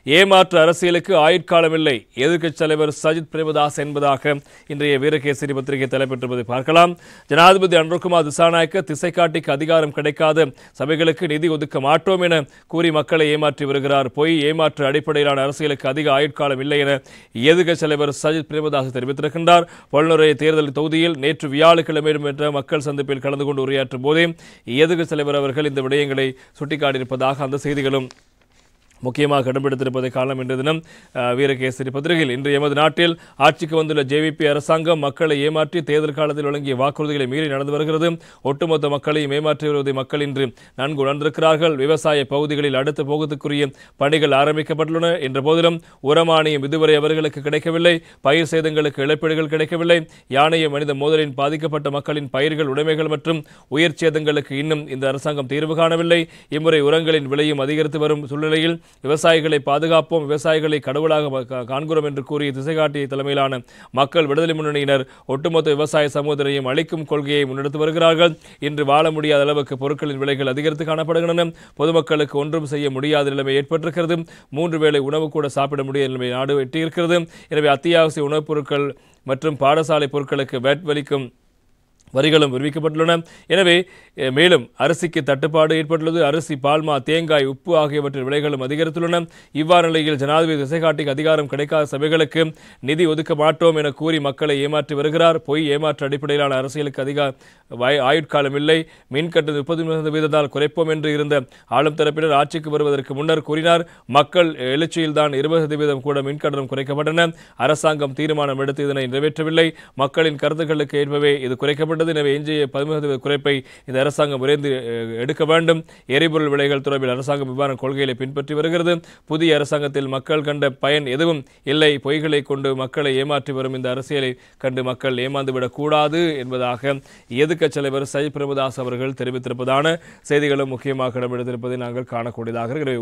ஏமாற்று அரசியலுக்கு ஆயுட்காலம் இல்லை. எதிர்க்கட்சித் தலைவர் சஜித் பிரேமதாஸ் என்பதாக இன்றைய வீரகேசரி பத்திரிகை தலைப்பெற்றிருப்பதை பார்க்கலாம். ஜனாதிபதி அனுரகுமார் திசாநாயக்க திசைகாட்டிக்கு அதிகாரம் கிடைக்காத சபைகளுக்கு நிதி ஒதுக்க மாட்டோம் என கூறி மக்களை ஏமாற்றி வருகிறார். பொய் ஏமாற்று அடிப்படையிலான அரசியலுக்கு அதிக ஆயுட்காலம் இல்லை என எதிர்க்கட்சித் தலைவர் சஜித் பிரேமதாஸ் தெரிவித்திருக்கின்றார். பொலனறுவை தேர்தல் தொகுதியில் நேற்று வியாழக்கிழமை என்ற மக்கள் சந்திப்பில் கலந்து கொண்டு உரையாற்றும் போதே எதிர்க்கட்சித் தலைவர் அவர்கள் இந்த விடயங்களை சுட்டிக்காட்டியிருப்பதாக அந்த செய்திகளும் முக்கியமாக இடம்பெடுத்திருப்பதை காரணம் என்ற தினம் வீரகேசரி பத்திரிகையில் இன்று எமது நாட்டில் ஆட்சிக்கு வந்துள்ள ஜேவிபி அரசாங்கம் மக்களை ஏமாற்றி தேர்தல் காலத்தில் வழங்கிய வாக்குறுதிகளை மீறி நடந்து வருகிறது. ஒட்டுமொத்த மக்களையும் ஏமாற்றி வருவதை மக்கள் இன்று நன்கு உணர்ந்திருக்கிறார்கள். விவசாய பகுதிகளில் அடுத்த போகத்துக்குரிய பணிகள் ஆரம்பிக்கப்பட்டுள்ளன என்ற போதிலும் உரமானியம் இதுவரை அவர்களுக்கு கிடைக்கவில்லை. பயிர் சேதங்களுக்கு இழப்பீடுகள் கிடைக்கவில்லை. யானைய மனித மோதலின் பாதிக்கப்பட்ட மக்களின் பயிர்கள் உடைமைகள் மற்றும் உயிர் சேதங்களுக்கு இன்னும் இந்த அரசாங்கம் தீர்வு காணவில்லை. இம்முறை உரங்களின் விலையும் அதிகரித்து வரும் சூழ்நிலையில் விவசாயிகளை பாதுகாப்போம், விவசாயிகளை கடவுளாக காண்கிறோம் என்று கூறிய திசைகாட்டி தலைமையிலான மக்கள் விடுதலை முன்னணியினர் ஒட்டுமொத்த விவசாய சமூகத்தையும் அளிக்கும் கொள்கையை முன்னெடுத்து வருகிறார்கள். இன்று வாழ முடியாத அளவுக்கு பொருட்களின் விலைகள் அதிகரித்து காணப்படுகின்றன. பொதுமக்களுக்கு ஒன்றும் செய்ய முடியாத நிலைமை ஏற்பட்டிருக்கிறது. 3 வேளை உணவு கூட சாப்பிட முடியாத நிலைமை நாடு எட்டியிருக்கிறது. எனவே அத்தியாவசிய உணவுப் பொருட்கள் மற்றும் பாடசாலை பொருட்களுக்கு வேட் வலிக்கும் வரிகளும் விரிவிக்கப்பட்டுள்ளன. எனவே மேலும் அரிசிக்கு தட்டுப்பாடு ஏற்பட்டுள்ளது. அரிசி, பால்மா, தேங்காய், உப்பு ஆகியவற்றின் விலைகளும் அதிகரித்துள்ளன. இவ்வாறு நிலையில் ஜனாதிபதி திசைகாட்டிக்கு அதிகாரம் கிடைக்காத சபைகளுக்கு நிதி ஒதுக்க மாட்டோம் என கூறி மக்களை ஏமாற்றி வருகிறார். பொய் ஏமாற்று அடிப்படையிலான அரசியலுக்கு அதிக ஆயுட்காலம் இல்லை. மின்கட்டணம் 30% குறைப்போம் என்று இருந்த ஆளும் தரப்பினர் ஆட்சிக்கு வருவதற்கு முன்னர் கூறினார். மக்கள் எழுச்சியில்தான் 20% கூட மின்கட்டணம் குறைக்கப்பட்டன. அரசாங்கம் தீர்மானம் எடுத்து இதனை நிறைவேற்றவில்லை. மக்களின் கருத்துக்களுக்கு ஏற்பவே இது குறைக்கப்பட்டது. எனவே எஞ்சிய 10% குறைப்பை இந்த அரசாங்கம் விரைந்து எடுக்க வேண்டும். எரிபொருள் விலைகள் தொடர்பில் அரசாங்கம் இவ்வாறு கொள்கைகளை பின்பற்றி வருகிறது. புதிய அரசாங்கத்தில் மக்கள் கண்ட பயன் எதுவும் இல்லை. பொய்களை கொண்டு மக்களை ஏமாற்றி வரும் இந்த அரசியலை கண்டு மக்கள் ஏமாந்துவிடக் கூடாது என்பதாக எதிர்க்கட்சித் தலைவர் சஜித் பிரேமதாஸ் அவர்கள் தெரிவித்திருப்பதான செய்திகளும் முக்கியமாக இடம்பெடுத்திருப்பதை நாங்கள் காணக்கூடியதாக இருக்கிறது.